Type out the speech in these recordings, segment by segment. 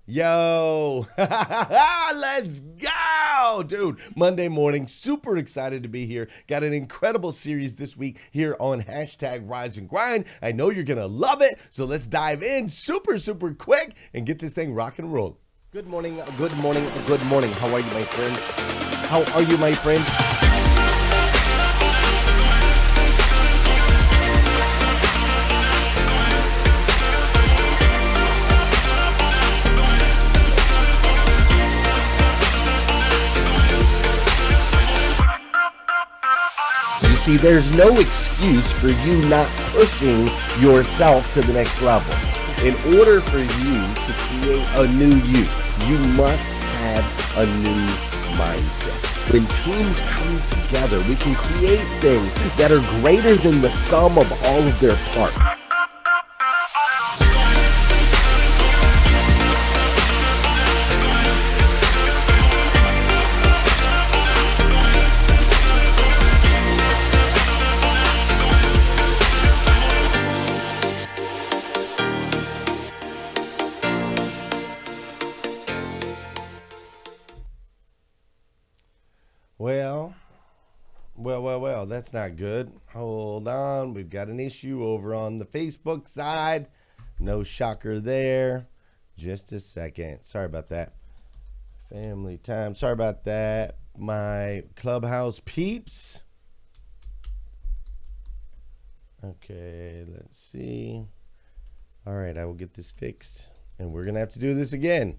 Yo, let's go, dude. Monday morning, super excited to be here. Got an incredible series this week here on hashtag Rise and Grind. I know you're going to love it. So let's dive in super quick and get this thing rock and roll. Good morning, good morning, good morning. How are you, my friend? How are you, my friend? See, there's no excuse for you not pushing yourself to the next level. In order for you to create a new you must have a new mindset. When teams come together, we can create things that are greater than the sum of all of their parts. Well, that's not good. Hold on. We've got an issue over on the Facebook side. No shocker there. Just a second. Sorry about that. Family time. Sorry about that. My Clubhouse peeps. Okay, let's see. All right, I will get this fixed. And we're going to have to do this again.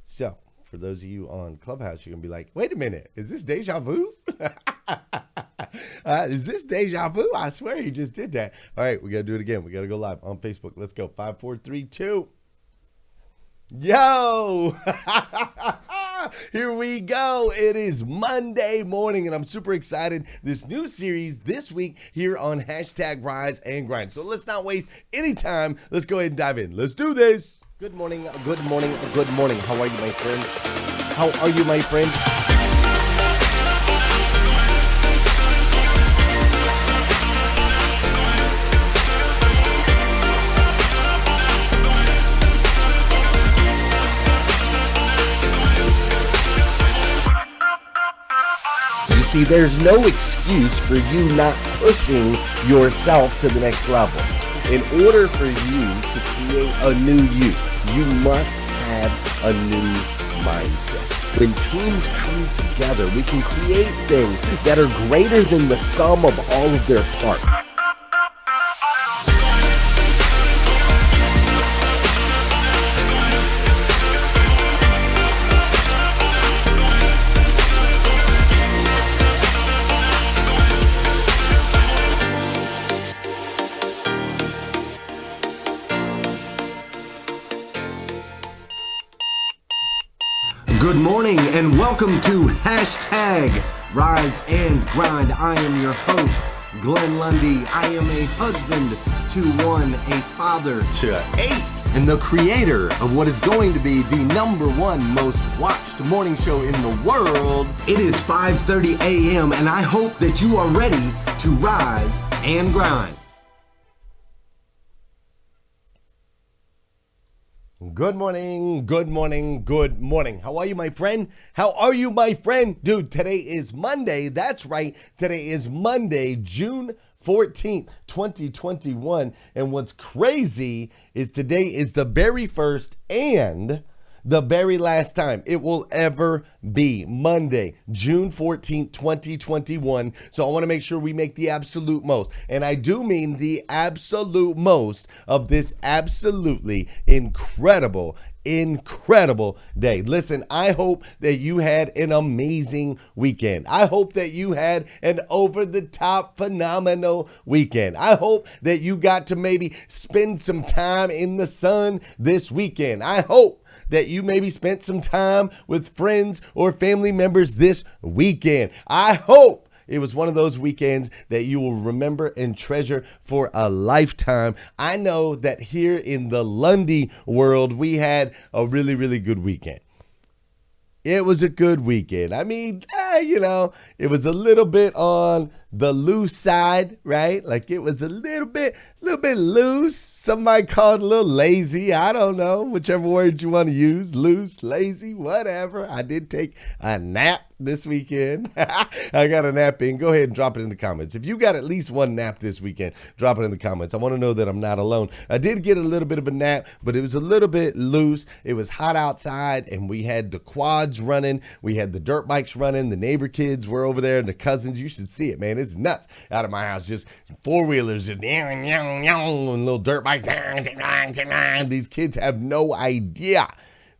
So, for those of you on Clubhouse, you're going to be like, wait a minute. Is this deja vu? Is this deja vu? I swear you just did that. All right, we got to do it again. We got to go live on Facebook. Let's go. 5, 4, 3, 2. Yo! Here we go. It is Monday morning, and I'm super excited. This new series this week here on hashtag Rise and Grind. So let's not waste any time. Let's go ahead and dive in. Let's do this. Good morning, good morning, good morning. How are you, my friend? How are you, my friend? See, there's no excuse for you not pushing yourself to the next level. In order for you to create a new you must have a new mindset. When teams come together, we can create things that are greater than the sum of all of their parts. Good morning and welcome to hashtag Rise and Grind. I am your host, Glenn Lundy. I am a husband to 1, a father to 8, and the creator of what is going to be the #1 most watched morning show in the world. It is 5:30 a.m. and I hope that you are ready to rise and grind. Good morning, good morning, good morning. How are you, my friend? How are you, my friend? Dude, today is Monday. That's right. Today is Monday, June 14th, 2021. And what's crazy is today is the very first and the very last time it will ever be Monday, June 14th, 2021. So I want to make sure we make the absolute most. And I do mean the absolute most of this absolutely incredible day. Listen, I hope that you had an amazing weekend. I hope that you had an over-the-top phenomenal weekend. I hope that you got to maybe spend some time in the sun this weekend. I hope that you maybe spent some time with friends or family members this weekend. I hope it was one of those weekends that you will remember and treasure for a lifetime. I know that here in the Lundy world, we had a really good weekend. It was a good weekend. I mean, it was a little bit on the loose side, right? Like it was a little bit loose. Some might call it a little lazy. I don't know, whichever word you want to use, loose, lazy, whatever. I did take a nap this weekend. I got a nap in. Go ahead and drop it in the comments. If you got at least one nap this weekend, drop it in the comments. I want to know that I'm not alone. I did get a little bit of a nap, but it was a little bit loose. It was hot outside, and we had the quads running. We had the dirt bikes running. The neighbor kids were over there, and the cousins. You should see it, man. It's nuts out of my house. Just four-wheelers, just and little dirt bikes. These kids have no idea.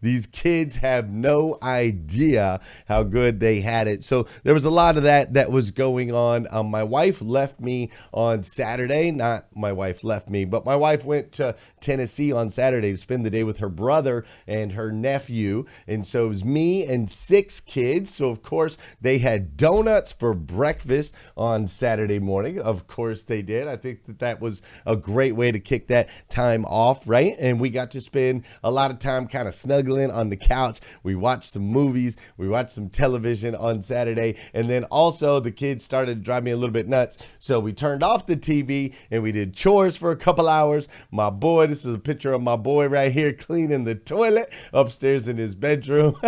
These kids have no idea how good they had it. So there was a lot of that was going on. My wife left me on Saturday. Not my wife left me, but my wife went to Tennessee on Saturday to spend the day with her brother and her nephew. And so it was me and 6 kids. So, of course, they had donuts for breakfast on Saturday morning. Of course they did. I think that was a great way to kick that time off, right? And we got to spend a lot of time kind of snuggling on the couch. We watched some movies. We watched some television on Saturday. And then also the kids started to drive me a little bit nuts. So we turned off the TV and we did chores for a couple hours. My boy, this is a picture of my boy right here cleaning the toilet upstairs in his bedroom.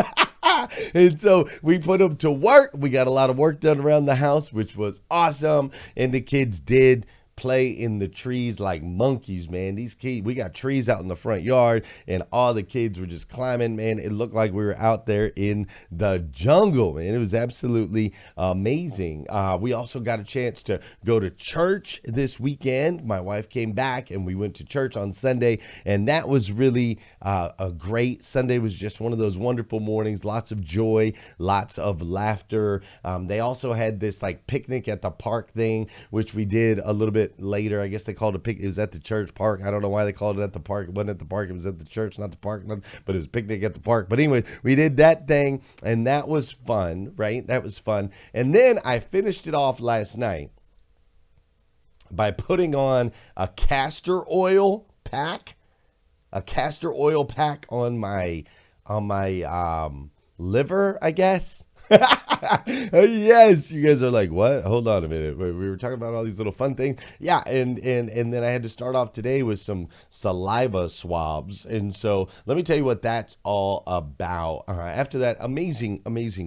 And so we put him to work. We got a lot of work done around the house, which was awesome. And the kids did play in the trees like monkeys, man. These kids, we got trees out in the front yard, and all the kids were just climbing, man. It looked like we were out there in the jungle, man. It was absolutely amazing. We also got a chance to go to church this weekend. My wife came back, and we went to church on Sunday, and that was really a great Sunday. Was just one of those wonderful mornings, lots of joy, lots of laughter. They also had this like picnic at the park thing, which we did a little bit later. I guess they called it a picnic. It was at the church park. I don't know why they called it at the park. It wasn't at the park. It was at the church, not the park. But it was a picnic at the park. But anyway, we did that thing, and that was fun, right? That was fun. And then I finished it off last night by putting on a castor oil pack on my liver, I guess. Yes, you guys are like, what? Hold on a minute. We were talking about all these little fun things. Yeah, and then I had to start off today with some saliva swabs. And so let me tell you what that's all about. After that amazing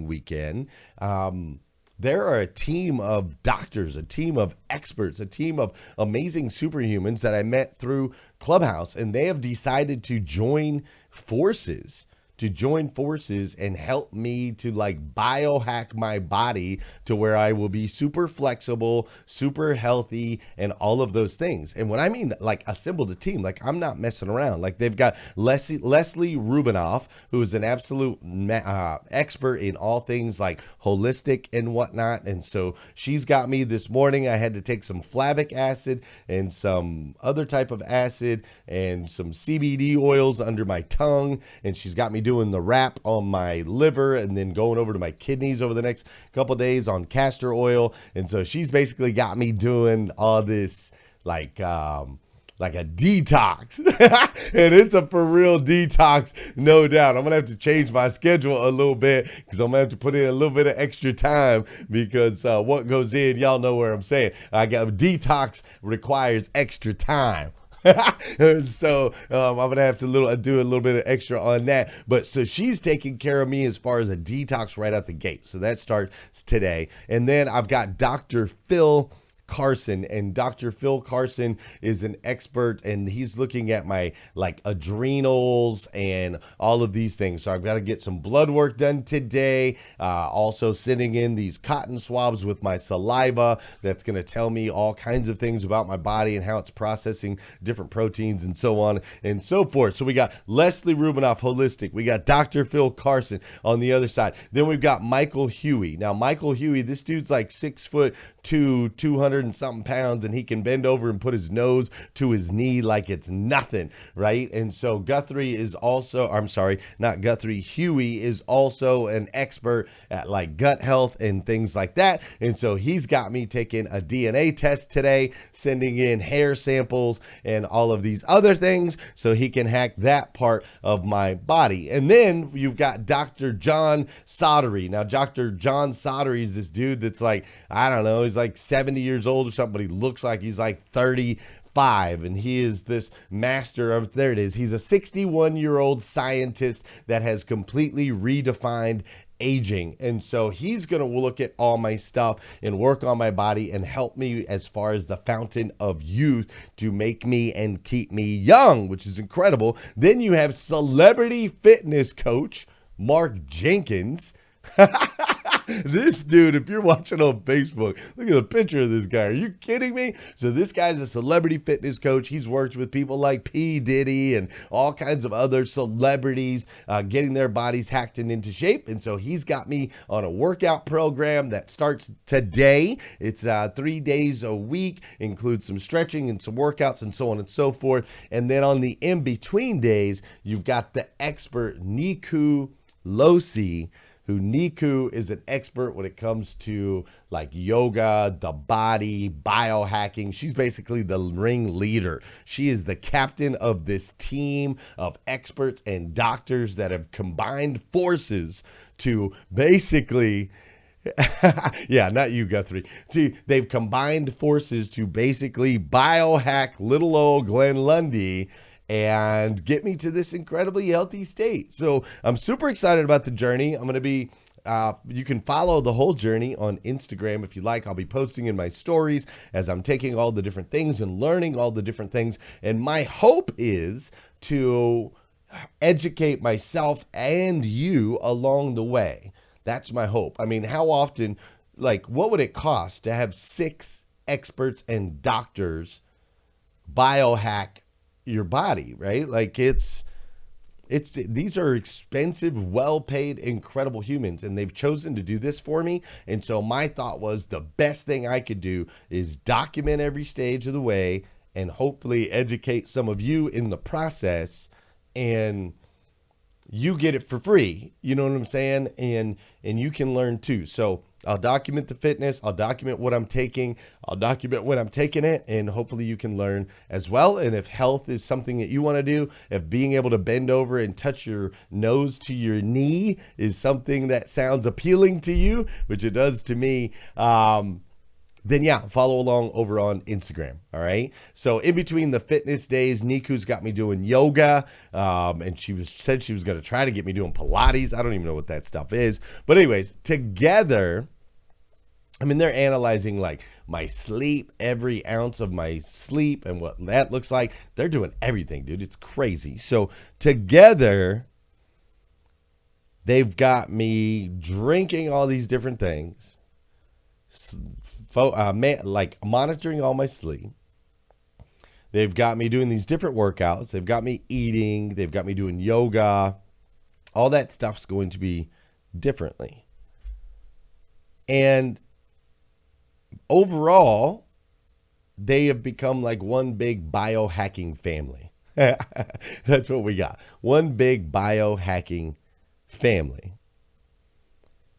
weekend, there are a team of doctors, a team of experts, a team of amazing superhumans that I met through Clubhouse, and they have decided to join forces and help me to like biohack my body to where I will be super flexible, super healthy, and all of those things. And when I mean like assembled a team, like I'm not messing around. Like they've got Leslie Rubinoff, who is an absolute expert in all things like holistic and whatnot. And so she's got me this morning. I had to take some flavic acid and some other type of acid and some CBD oils under my tongue. And she's got me doing the wrap on my liver and then going over to my kidneys over the next couple days on castor oil. And so she's basically got me doing all this like a detox. And it's a for real detox, no doubt. I'm gonna have to change my schedule a little bit because I'm gonna have to put in a little bit of extra time because what goes in, y'all know where I'm saying. I got detox requires extra time. So I'm gonna have to do a little bit of extra on that. But so she's taking care of me as far as a detox right out the gate. So that starts today. And then I've got Dr. Phil Carson, and Dr. Phil Carson is an expert, and he's looking at my like adrenals and all of these things. So I've got to get some blood work done today. Also sending in these cotton swabs with my saliva. That's going to tell me all kinds of things about my body and how it's processing different proteins and so on and so forth. So we got Leslie Rubinoff, holistic. We got Dr. Phil Carson on the other side. Then we've got Michael Huey. Now Michael Huey, this dude's like 6'2", 200 and something pounds, and he can bend over and put his nose to his knee like it's nothing, right? And so Guthrie is also, I'm sorry, not Guthrie, Huey is also an expert at like gut health and things like that. And so he's got me taking a DNA test today, sending in hair samples and all of these other things so he can hack that part of my body. And then you've got Dr. John Sottery. Now, Dr. John Sottery is this dude that's like, I don't know, he's like 70 years old or something, but he looks like he's like 35, and he is this master of, there it is, he's a 61-year-old scientist that has completely redefined aging. And so he's going to look at all my stuff and work on my body and help me as far as the fountain of youth to make me and keep me young, which is incredible. Then you have celebrity fitness coach Mark Jenkins. This dude, if you're watching on Facebook, look at the picture of this guy. Are you kidding me? So this guy's a celebrity fitness coach. He's worked with people like P. Diddy and all kinds of other celebrities getting their bodies hacked and into shape. And so he's got me on a workout program that starts today. It's 3 days a week, includes some stretching and some workouts and so on and so forth. And then on the in-between days, you've got the expert Niku Losi, who Niku is an expert when it comes to like yoga, the body, biohacking. She's basically the ring leader. She is the captain of this team of experts and doctors that have combined forces to basically, yeah, not you, Guthrie. They've combined forces to basically biohack little old Glenn Lundy and get me to this incredibly healthy state. So I'm super excited about the journey. I'm going to be, you can follow the whole journey on Instagram if you like. I'll be posting in my stories as I'm taking all the different things and learning all the different things. And my hope is to educate myself and you along the way. That's my hope. I mean, how often, like, what would it cost to have 6 experts and doctors biohack your body, right? Like these are expensive, well-paid, incredible humans, and they've chosen to do this for me. And so my thought was the best thing I could do is document every stage of the way and hopefully educate some of you in the process, and you get it for free. You know what I'm saying? And you can learn too. So I'll document the fitness. I'll document what I'm taking. I'll document when I'm taking it, and hopefully you can learn as well. And if health is something that you want to do, if being able to bend over and touch your nose to your knee is something that sounds appealing to you, which it does to me, then yeah, follow along over on Instagram. All right. So in between the fitness days, Niku's got me doing yoga. And said she was going to try to get me doing Pilates. I don't even know what that stuff is. But anyways, together, I mean, they're analyzing like my sleep, every ounce of my sleep and what that looks like. They're doing everything, dude. It's crazy. So together, they've got me drinking all these different things. Like monitoring all my sleep. They've got me doing these different workouts. They've got me eating. They've got me doing yoga. All that stuff's going to be differently. And overall, they have become like one big biohacking family. That's what we got. One big biohacking family.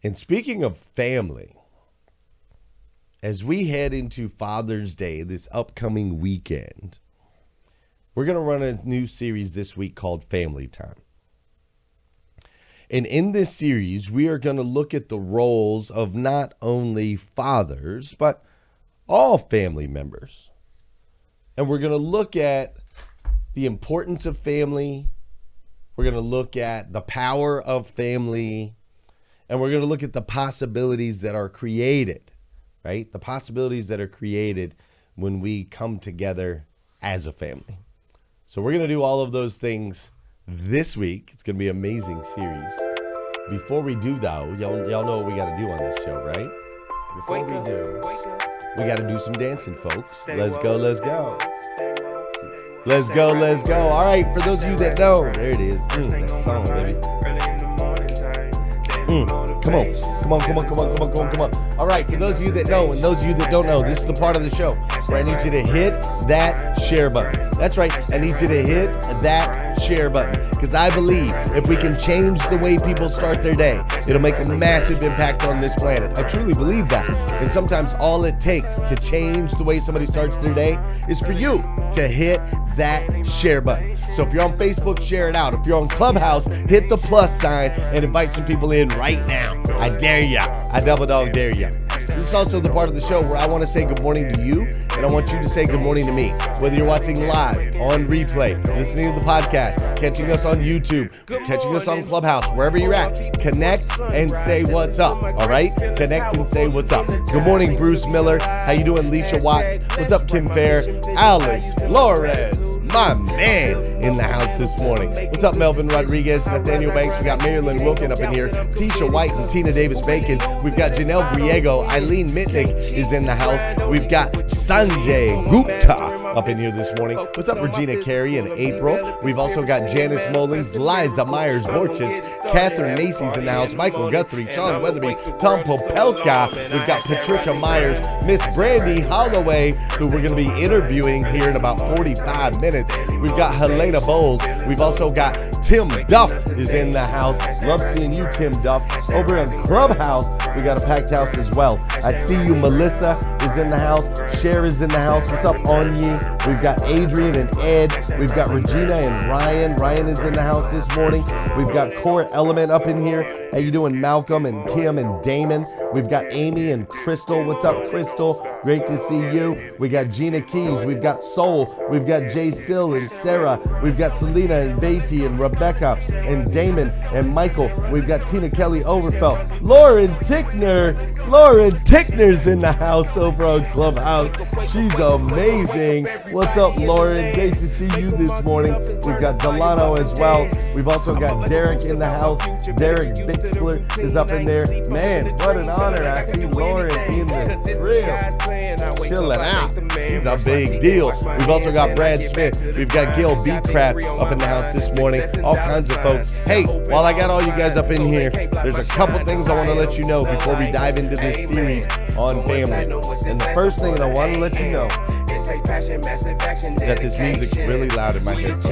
And speaking of family, as we head into Father's Day, this upcoming weekend, we're going to run a new series this week called Family Time. And in this series, we are going to look at the roles of not only fathers, but all family members. And we're going to look at the importance of family. We're going to look at the power of family. And we're going to look at the possibilities that are created. Right? The possibilities that are created when we come together as a family. So we're going to do all of those things this week. It's going to be an amazing series. Before we do, though, y'all know what we got to do on this show, right? Before we do, we got to do some dancing, folks. Let's go, let's go. Let's go, let's go. All right, for those of you that know, there it is. That song, baby. Come on. Come on, come on, come on, come on, come on, come on. All right, for those of you that know and those of you that don't know, this is the part of the show where I need you to hit that share button. That's right. I need you to hit that share button because I believe if we can change the way people start their day, it'll make a massive impact on this planet. I truly believe that. And sometimes all it takes to change the way somebody starts their day is for you to hit that share button. So if you're on Facebook, share it out. If you're on Clubhouse, hit the plus sign and invite some people in right now. I dare ya. I double dog dare ya. This is also the part of the show where I want to say good morning to you, and I want you to say good morning to me. Whether you're watching live, on replay, listening to the podcast, catching us on YouTube, catching us on Clubhouse, wherever you're at, connect and say what's up, all right? Connect and say what's up. Good morning, Bruce Miller. How you doing, Leisha Watts? What's up, Kim Fair? Alex Flores, my man, in the house this morning. What's up, Melvin Rodriguez, Nathaniel Banks? We got Marilyn Wilkin up in here, Tisha White and Tina Davis-Bacon. We've got Janelle Griego. Eileen Mitnick is in the house. We've got Sanjay Gupta up in here this morning. What's up, Regina Carey and April? We've also got Janice Mullins, Liza Myers-Borges, Catherine Macy's in the house, Michael Guthrie, Sean Weatherby, Tom Popelka. We've got Patricia Myers, Miss Brandy Holloway, who we're going to be interviewing here in about 45 minutes. We've got Helena Bowles. We've also got Tim Duff is in the house. Love seeing you, Tim Duff. Over in Clubhouse, we got a packed house as well. I see you. Melissa is in the house. Cher is in the house. What's up, Onyi? We've got Adrian and Ed. We've got Regina and Ryan. Ryan is in the house this morning. We've got Core Element up in here. How you doing, Malcolm and Kim and Damon? We've got Amy and Crystal. What's up, Crystal? Great to see you. We got Gina Keys. We've got Soul. We've got Jay Sill and Sarah. We've got Selena and Beatty and Rebecca and Damon and Michael. We've got Tina Kelly Overfelt. Lauren Tickner. Lauren Tickner's in the house over on Clubhouse. She's amazing. What's up, Lauren? Great to see you this morning. We've got Delano as well. We've also got Derek in the house. Derek Bixler is up in there. Man, what an honor. I see Lauren in the crib, chilling out. She's a big deal. We've also got Brad Smith. We've got Gil Beatcraft up in the house this morning. All kinds of folks. Hey, while I got all you guys up in here, there's a couple things I want to let you know before we dive into this series on family. And the first thing that I want to let you know that this music's really loud in my headphones.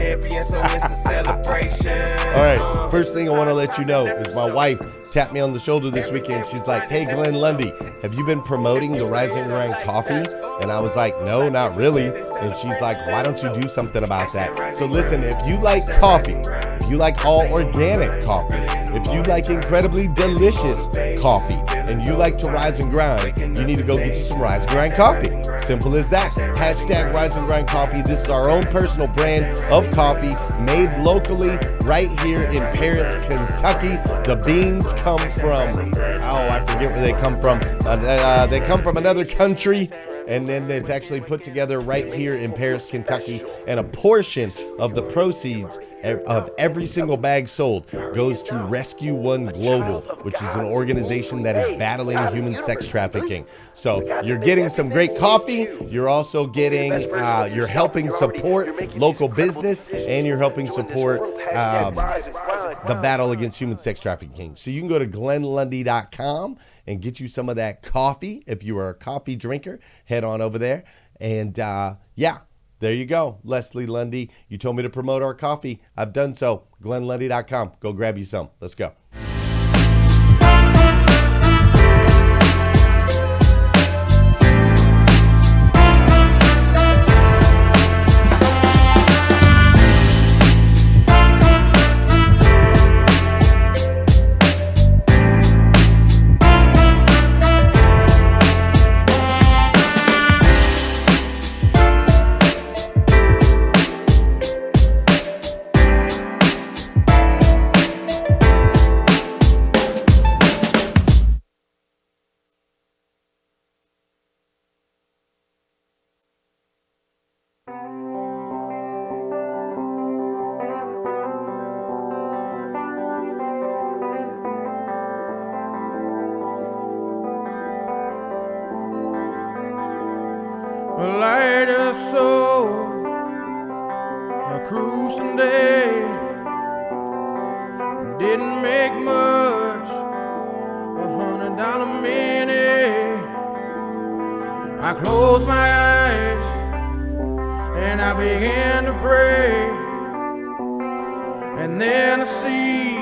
All right, first thing I want to let you know is my wife tapped me on the shoulder this weekend. She's like, hey, Glenn Lundy, have you been promoting the Rise and Grind coffee? And I was like, no, not really. And she's like, why don't you do something about that? So listen, if you like coffee, if you like all organic coffee, if you like incredibly delicious coffee, and you like to rise and grind, you need to go get you some Rise and Grind coffee. Simple as that. Hashtag Rise and Grind coffee. This is our own personal brand of coffee made locally right here in Paris, Kentucky. The beans come from, I forget where they come from. They come from another country. And then it's actually put together right here in Paris, Kentucky. And a portion of the proceeds of every single bag sold goes to Rescue One Global, which is an organization that is battling human sex trafficking. So you're getting some great coffee. You're also getting, you're helping support local business, and you're helping support the battle against human sex trafficking. So you can go to glennlundy.com and get you some of that coffee. If you are a coffee drinker, head on over there. And yeah, there you go. Leslie Lundy, you told me to promote our coffee. I've done so. glennlundy.com. Go grab you some. Let's go. Light a soul, a cruising day. Didn't make much, close my eyes and I began to pray, and then I see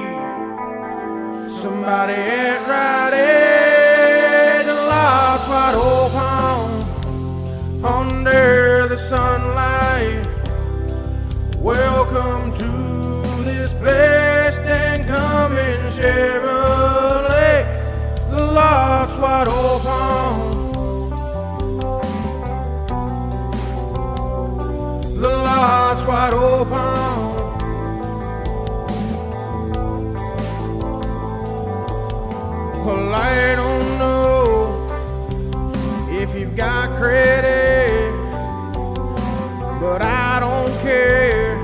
somebody at Rite Aid. The lot's wide open under the sunlight. Welcome to this place, Dan Cummins Chevrolet. The lot's wide open. The lot's wide open. Well, I don't know if you've got credit, but I don't care.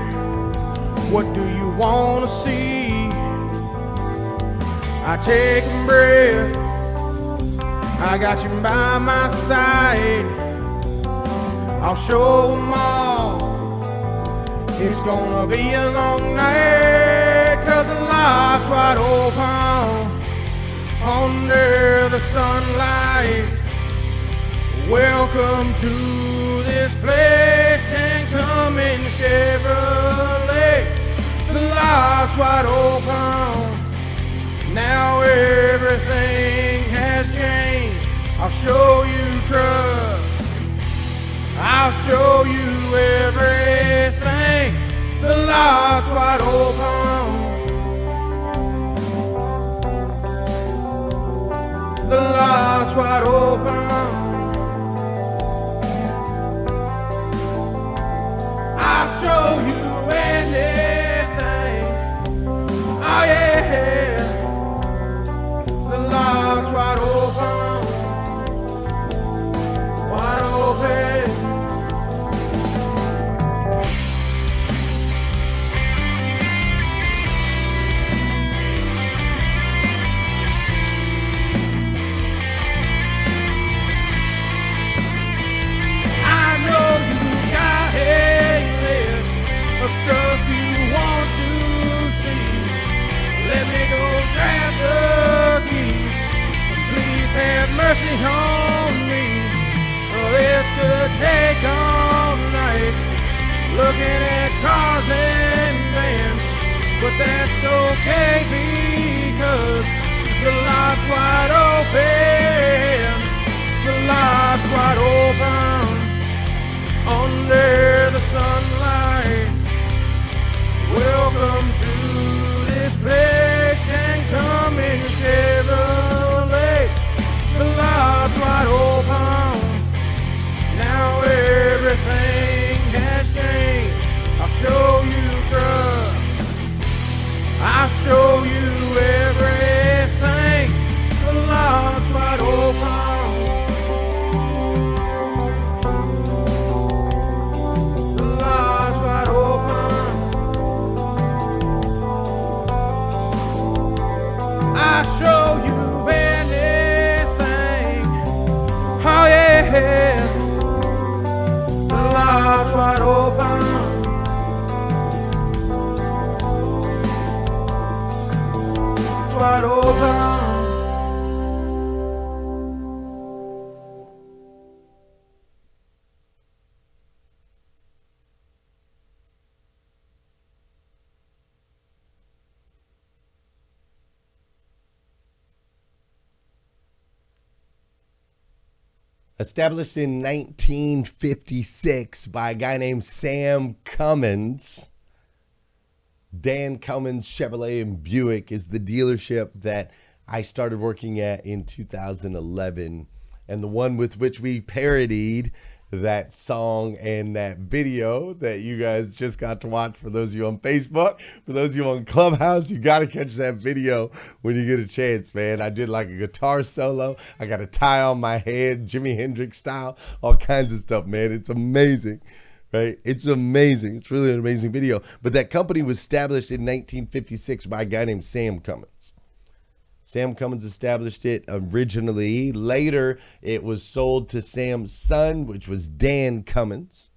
What do you want to see? I take a breath, I got you by my side. I'll show them all it's gonna be a long night, 'cause the lot's wide open under the sunlight. Welcome to this place, Dan Cummins Chevrolet. The lot's wide open. Now everything has changed. I'll show you trust. I'll show you everything. The lot's wide open. The lot's wide open. I'll show you anything. Oh yeah. The lot's wide open. Wide open. Of stuff you want to see. Let me go grab the keys. Please have mercy on me. Oh, this could take all night, looking at cars and vans, but that's okay because the lot's wide open. The lot's wide open under the sunlight. Welcome to this place, Dan Cummins Chevrolet. The lot's wide open. Now everything has changed. I'll show you trust. I'll show you everything. The lot's wide open. The lot's wide open. I'll show you anything. Oh yeah. The lot's wide open. It's wide open. Established in 1956 by a guy named Sam Cummins. Dan Cummins Chevrolet and Buick is the dealership that I started working at in 2011, and the one with which we parodied that song and that video that you guys just got to watch. For those of you on Facebook, for those of you on Clubhouse, you got to catch that video when you get a chance, man. I did like a guitar solo. I got a tie on my head, Jimi Hendrix style, all kinds of stuff, man. It's amazing, right? It's amazing. It's really an amazing video. But that company was established in 1956 by a guy named Sam Cummins. Sam Cummins established it originally. Later, it was sold to Sam's son, which was Dan Cummins.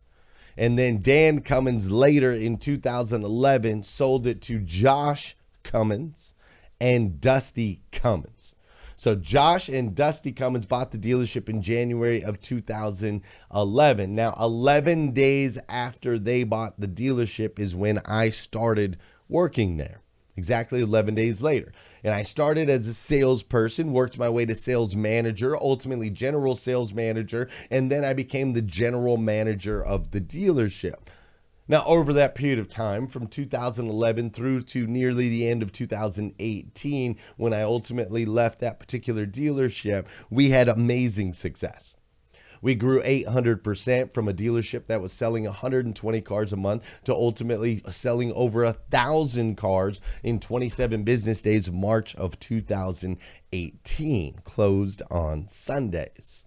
And then Dan Cummins later in 2011 sold it to Josh Cummins and Dusty Cummins. So Josh and Dusty Cummins bought the dealership in January of 2011. Now, 11 days after they bought the dealership is when I started working there. Exactly 11 days later. And I started as a salesperson, worked my way to sales manager, ultimately general sales manager, and then I became the general manager of the dealership. Now, over that period of time, from 2011 through to nearly the end of 2018, when I ultimately left that particular dealership, we had amazing success. We grew 800% from a dealership that was selling 120 cars a month to ultimately selling over 1,000 cars in 27 business days of March of 2018, closed on Sundays.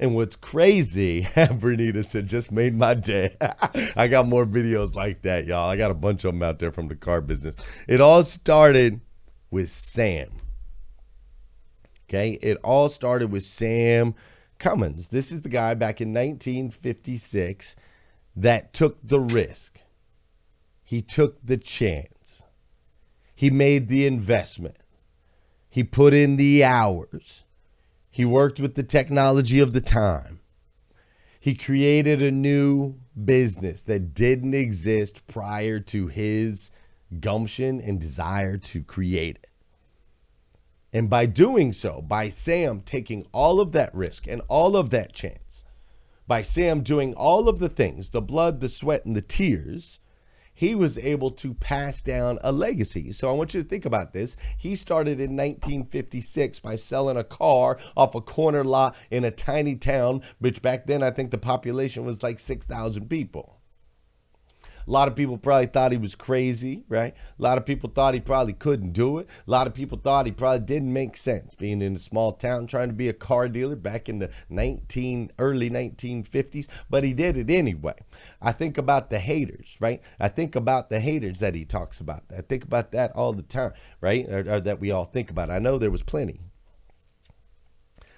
And what's crazy, Bernita said, just made my day. I got more videos like that, y'all. I got a bunch of them out there from the car business. It all started with Sam. Okay, it all started with Sam Cummins. This is the guy back in 1956 that took the risk. He took the chance. He made the investment. He put in the hours. He worked with the technology of the time. He created a new business that didn't exist prior to his gumption and desire to create it. And by doing so, by Sam taking all of that risk and all of that chance, by Sam doing all of the things, the blood, the sweat, and the tears, he was able to pass down a legacy. So I want you to think about this. He started in 1956 by selling a car off a corner lot in a tiny town, which back then I think the population was like 6,000 people. A lot of people probably thought he was crazy, right? A lot of people thought he probably couldn't do it. A lot of people thought he probably didn't make sense being in a small town trying to be a car dealer back in the early 1950s, but he did it anyway. I think about the haters, right? I think about the haters that he talks about. I think about that all the time, right? Or that we all think about. I know there was plenty.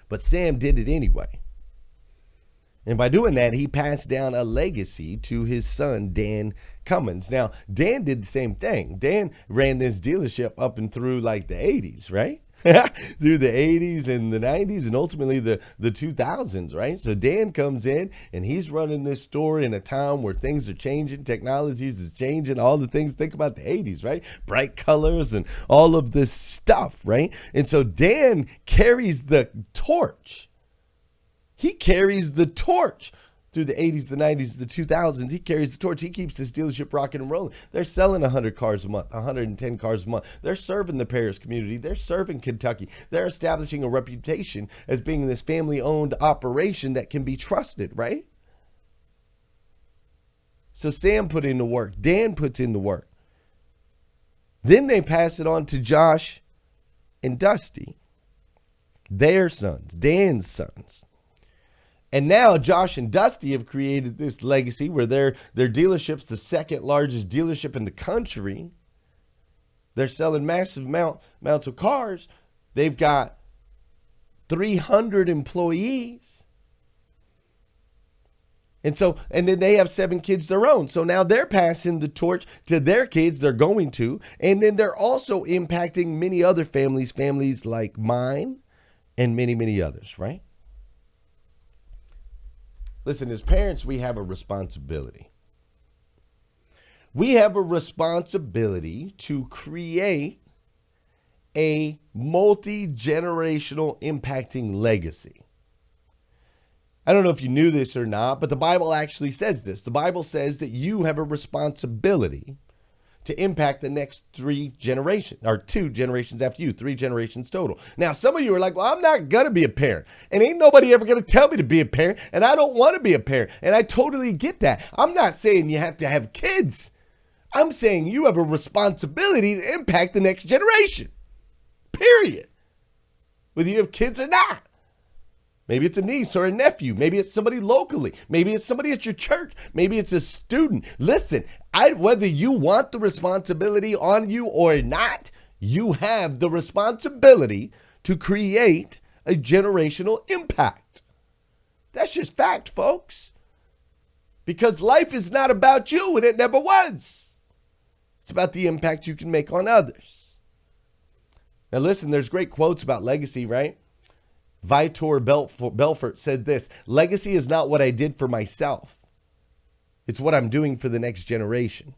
But Sam did it anyway. And by doing that, he passed down a legacy to his son, Dan Cummins. Now, Dan did the same thing. Dan ran this dealership up and through like the 80s, right? Through the 80s and the 90s and ultimately the 2000s, right? So Dan comes in and he's running this store in a time where things are changing, technologies is changing, all the things. Think about the 80s, right? Bright colors and all of this stuff, right? And so Dan carries the torch. He carries the torch through the 80s, the 90s, the 2000s. He carries the torch. He keeps this dealership rocking and rolling. They're selling 100 cars a month, 110 cars a month. They're serving the Paris community. They're serving Kentucky. They're establishing a reputation as being this family-owned operation that can be trusted, right? So Sam put in the work. Dan puts in the work. Then they pass it on to Josh and Dusty, their sons, Dan's sons. And now Josh and Dusty have created this legacy where their dealership's the second largest dealership in the country. They're selling massive amounts of cars. They've got 300 employees. And then they have 7 kids their own. So now they're passing the torch to their kids. They're going to. And then they're also impacting many other families like mine and many, many others, right? Listen, as parents, we have a responsibility. We have a responsibility to create a multi-generational impacting legacy. I don't know if you knew this or not, but the Bible actually says this. The Bible says that you have a responsibility to impact the next 3 generations, or 2 generations after you, 3 generations total. Now, some of you are like, well, I'm not going to be a parent. And ain't nobody ever going to tell me to be a parent. And I don't want to be a parent. And I totally get that. I'm not saying you have to have kids. I'm saying you have a responsibility to impact the next generation. Period. Whether you have kids or not. Maybe it's a niece or a nephew. Maybe it's somebody locally. Maybe it's somebody at your church. Maybe it's a student. Listen, whether you want the responsibility on you or not, you have the responsibility to create a generational impact. That's just fact, folks. Because life is not about you, and it never was. It's about the impact you can make on others. Now listen, there's great quotes about legacy, right? Vitor Belfort said this: legacy is not what I did for myself. It's what I'm doing for the next generation.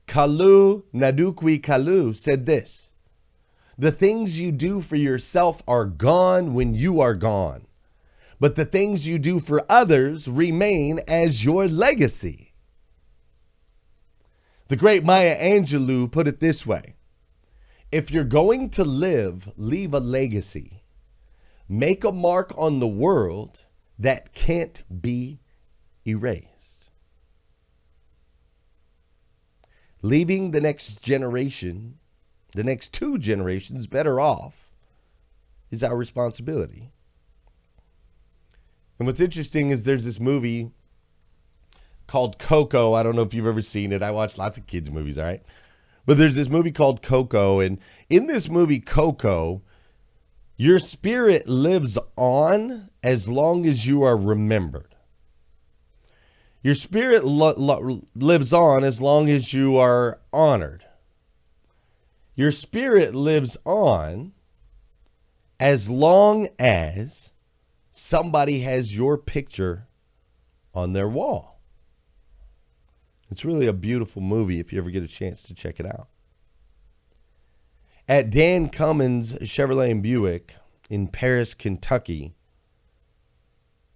Kalu Nadukwi Kalu said this: the things you do for yourself are gone when you are gone, but the things you do for others remain as your legacy. The great Maya Angelou put it this way: if you're going to live, leave a legacy. Make a mark on the world that can't be erased. Leaving the next generation, the next 2 generations better off is our responsibility. And what's interesting is there's this movie called Coco. I don't know if you've ever seen it. I watch lots of kids' movies, all right? But there's this movie called Coco, and in this movie, Coco, your spirit lives on as long as you are remembered. Your spirit lives on as long as you are honored. Your spirit lives on as long as somebody has your picture on their wall. It's really a beautiful movie if you ever get a chance to check it out. At Dan Cummins Chevrolet and Buick in Paris, Kentucky,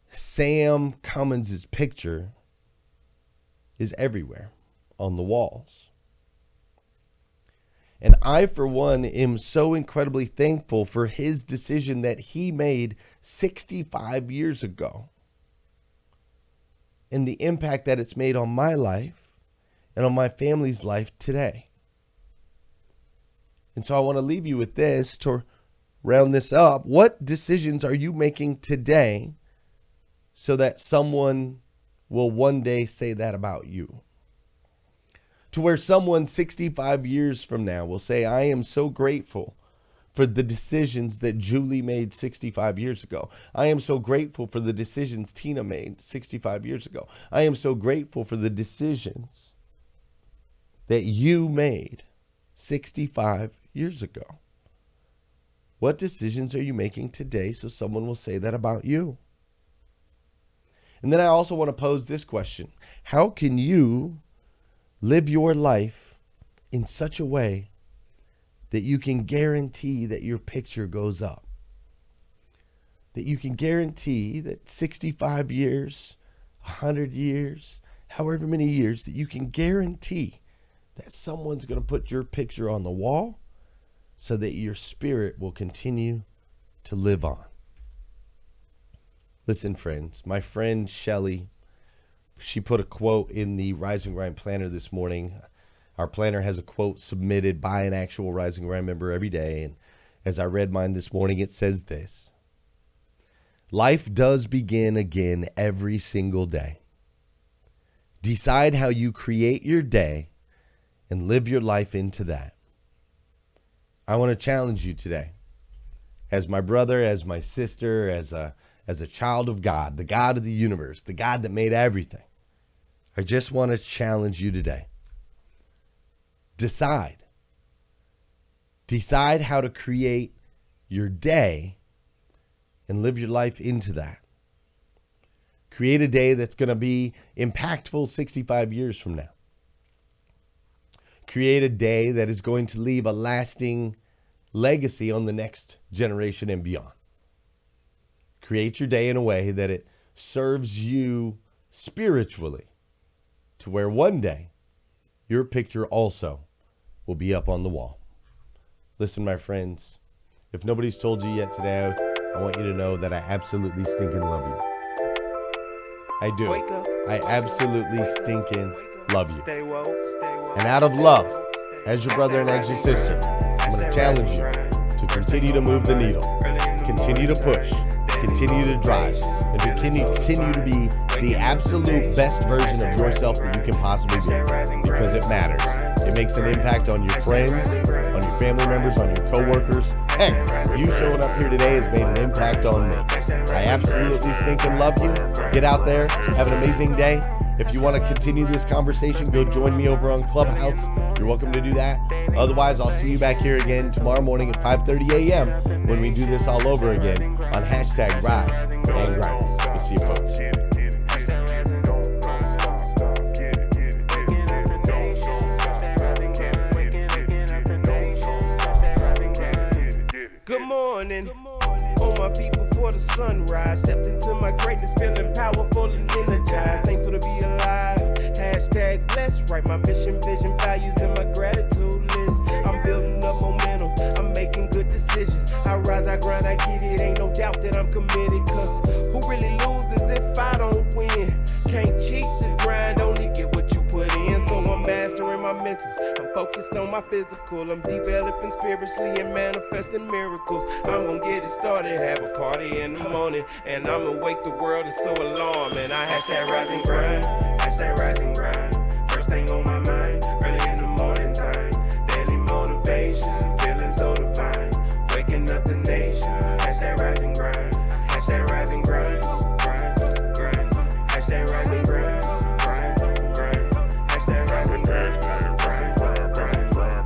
Sam Cummins' picture is everywhere on the walls. And I, for one, am so incredibly thankful for his decision that he made 65 years ago and the impact that it's made on my life and on my family's life today. And so I want to leave you with this to round this up. What decisions are you making today so that someone will one day say that about you? To where someone 65 years from now will say, I am so grateful for the decisions that Julie made 65 years ago. I am so grateful for the decisions Tina made 65 years ago. I am so grateful for the decisions that you made 65 years ago. What decisions are you making today so someone will say that about you? And then I also want to pose this question: how can you live your life in such a way that you can guarantee that your picture goes up? That you can guarantee that 65 years, 100 years, however many years, that you can guarantee that someone's going to put your picture on the wall so that your spirit will continue to live on. Listen, friends, my friend Shelly, she put a quote in the Rise and Grind planner this morning. Our planner has a quote submitted by an actual Rise and Grind member every day. And as I read mine this morning, it says this: life does begin again every single day. Decide how you create your day and live your life into that. I want to challenge you today, as my brother, as my sister, as a child of God, the God of the universe, the God that made everything. I just want to challenge you today. Decide how to create your day and live your life into that. Create a day that's going to be impactful 65 years from now. Create a day that is going to leave a lasting legacy on the next generation and beyond. Create your day in a way that it serves you spiritually, to where one day your picture also will be up on the wall. Listen, my friends, if nobody's told you yet today, I want you to know that I absolutely stinking love you. I do. I absolutely stinking love you. And out of love, as your brother and as your sister, I'm going to challenge you to continue to move the needle, continue to push, continue to drive, and to continue to be the absolute best version of yourself that you can possibly be, because it matters. It makes an impact on your friends, on your family members, on your coworkers. Heck, you showing up here today has made an impact on me. I absolutely stinking love you. Get out there, have an amazing day, If you want to continue this conversation, go join me over on Clubhouse. You're welcome to do that. Otherwise, I'll see you back here again tomorrow morning at 5:30 a.m. when we do this all over again on hashtag Rise and Grind. We'll see you folks. Good morning. On my feet before the sunrise. Stepped into my greatness, feeling powerful and energized. Thankful to be alive. Hashtag blessed. Write my mission, vision, values, and my gratitude list. I'm building up momentum. I'm making good decisions. I rise, I grind, I get it. Ain't no doubt that I'm committed. Cause who really loses if I don't win? Can't cheat the grind, only get what you put in. So I'm mastering my mentals. I'm focused on my physical. I'm developing spiritually and manifesting miracles. I'm gonna get it started, have a party in the morning, and I'ma wake the world. It's so alarming. I hashtag rise and grind, hashtag rise and grind.